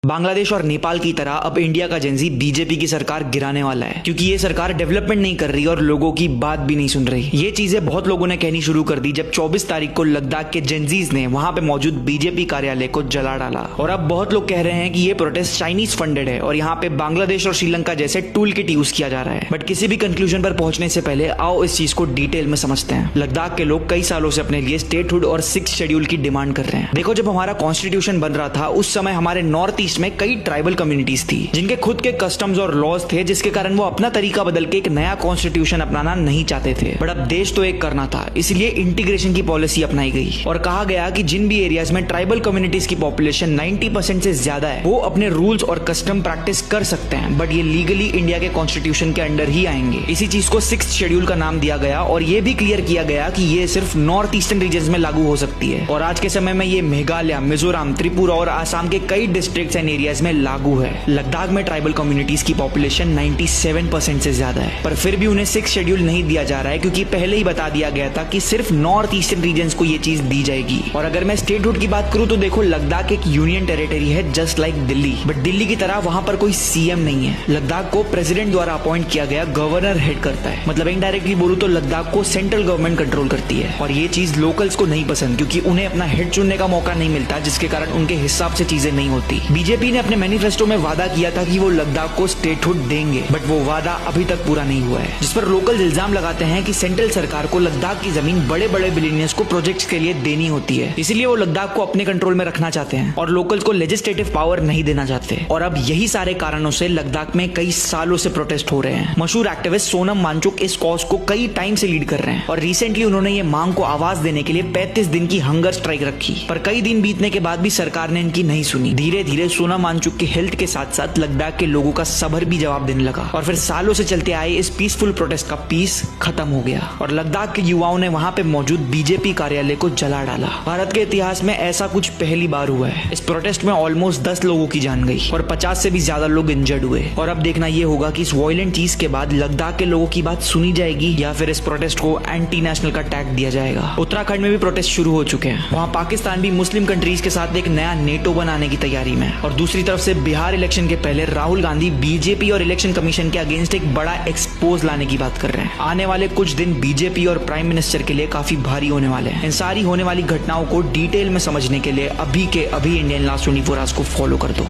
बांग्लादेश और नेपाल की तरह अब इंडिया का जेंजी बीजेपी की सरकार गिराने वाला है, क्योंकि ये सरकार डेवलपमेंट नहीं कर रही और लोगों की बात भी नहीं सुन रही। ये चीजें बहुत लोगों ने कहनी शुरू कर दी जब 24 तारीख को लद्दाख के जेंजीज ने वहां पे मौजूद बीजेपी कार्यालय को जला डाला। और अब बहुत लोग कह रहे हैं कि ये प्रोटेस्ट चाइनीज फंडेड है और यहाँ पे बांग्लादेश और श्रीलंका जैसे टूल किट यूज किया जा रहा है। बट किसी भी कंक्लूजन पर पहुंचने से पहले आओ इस चीज को डिटेल में समझते हैं। लद्दाख के लोग कई सालों से अपने लिए स्टेटहुड और 6th शेड्यूल की डिमांड कर रहे हैं। देखो, जब हमारा कॉन्स्टिट्यूशन बन रहा था उस समय हमारे नॉर्थ ईस्ट में कई ट्राइबल कम्युनिटीज थी जिनके खुद के कस्टम्स और लॉज थे, जिसके कारण वो अपना तरीका बदल के एक नया कॉन्स्टिट्यूशन अपनाना नहीं चाहते थे। बट अब देश तो एक करना था, इसलिए इंटीग्रेशन की पॉलिसी अपनाई गई और कहा गया कि जिन भी एरियाज में ट्राइबल कम्युनिटीज की पॉपुलेशन 90% से ज्यादा है वो अपने रूल्स और कस्टम प्रैक्टिस कर सकते हैं, बट ये लीगली इंडिया के कॉन्स्टिट्यूशन के अंडर ही आएंगे। इसी चीज को 6th शेड्यूल का नाम दिया गया और ये भी क्लियर किया गया कि ये सिर्फ नॉर्थ ईस्टर्न रीजन में लागू हो सकती है। और आज के समय में ये मेघालय, मिजोरम, त्रिपुरा और आसाम के कई डिस्ट्रिक्ट्स एंड एरियाज में लागू है। लद्दाख में ट्राइबल कम्युनिटीज की पॉपुलेशन 97% से ज्यादा है, पर फिर भी उन्हें 6th शेड्यूल नहीं दिया जा रहा है, क्योंकि पहले ही बता दिया गया था कि सिर्फ नॉर्थ ईस्टर्न रीजन्स को ये चीज दी जाएगी। और अगर मैं स्टेटहुड की बात करूं तो देखो, लद्दाख एक यूनियन टेरिटरी है just like Delhi, but Delhi की तरह वहां पर कोई सीएम नहीं है। लद्दाख को प्रेसिडेंट द्वारा अपॉइंट किया गया गवर्नर हेड करता है। मतलब इनडायरेक्टली बोलूं तो लद्दाख को सेंट्रल गवर्नमेंट कंट्रोल करती है और ये चीज लोकल्स को नहीं पसंद, क्योंकि उन्हें अपना हेड चुनने का मौका नहीं मिलता, जिसके कारण उनके हिसाब से चीजें नहीं होती। बीजेपी ने अपने मैनिफेस्टो में वादा किया था कि वो लद्दाख को स्टेटहुड देंगे, बट वो वादा अभी तक पूरा नहीं हुआ है, जिस पर लोकल इल्जाम लगाते हैं कि सेंट्रल सरकार को लद्दाख की जमीन बड़े बड़े बिलियनियर्स को प्रोजेक्ट्स के लिए देनी होती है, इसलिए वो लद्दाख को अपने कंट्रोल में रखना चाहते हैं और लोकल्स को लेजिस्लेटिव पावर नहीं देना चाहते। और अब यही सारे कारणों से लद्दाख में कई सालों से प्रोटेस्ट हो रहे हैं। मशहूर एक्टिविस्ट सोनम वांगचुक इस कॉज को कई टाइम से लीड कर रहे हैं और रिसेंटली उन्होंने ये मांग को आवाज देने के लिए 35 दिन की हंगर स्ट्राइक रखी, पर कई दिन बीतने के बाद भी सरकार ने इनकी नहीं सुनी। धीरे धीरे सोनम वांगचुक की हेल्थ के साथ साथ लद्दाख के लोगों का सबर भी जवाब देने लगा और फिर सालों से चलते आए इस पीसफुल प्रोटेस्ट का पीस खत्म हो गया और लद्दाख के युवाओं ने वहां पे मौजूद बीजेपी कार्यालय को जला डाला। भारत के इतिहास में ऐसा कुछ पहली बार हुआ है। इस प्रोटेस्ट में ऑलमोस्ट 10 लोगों की जान गई और 50 से भी ज्यादा लोग इंजर्ड हुए। और अब देखना ये होगा कि इस वायलेंट चीज के बाद लद्दाख के लोगों की बात सुनी जाएगी या फिर इस प्रोटेस्ट को एंटी नेशनल का टैग दिया जाएगा। उत्तराखंड में भी प्रोटेस्ट शुरू हो चुके हैं। वहाँ पाकिस्तान भी मुस्लिम कंट्रीज के साथ एक नया नेटो बनाने की तैयारी में। और दूसरी तरफ से बिहार इलेक्शन के पहले राहुल गांधी बीजेपी और इलेक्शन कमीशन के अगेंस्ट एक बड़ा एक्सपोज लाने की बात कर रहे हैं। आने वाले कुछ दिन बीजेपी और प्राइम मिनिस्टर के लिए काफी भारी होने वाले हैं। इन सारी होने वाली घटनाओं को डिटेल में समझने के लिए अभी के अभी इंडियन लास्ट 24 आवर्स को फॉलो कर दो।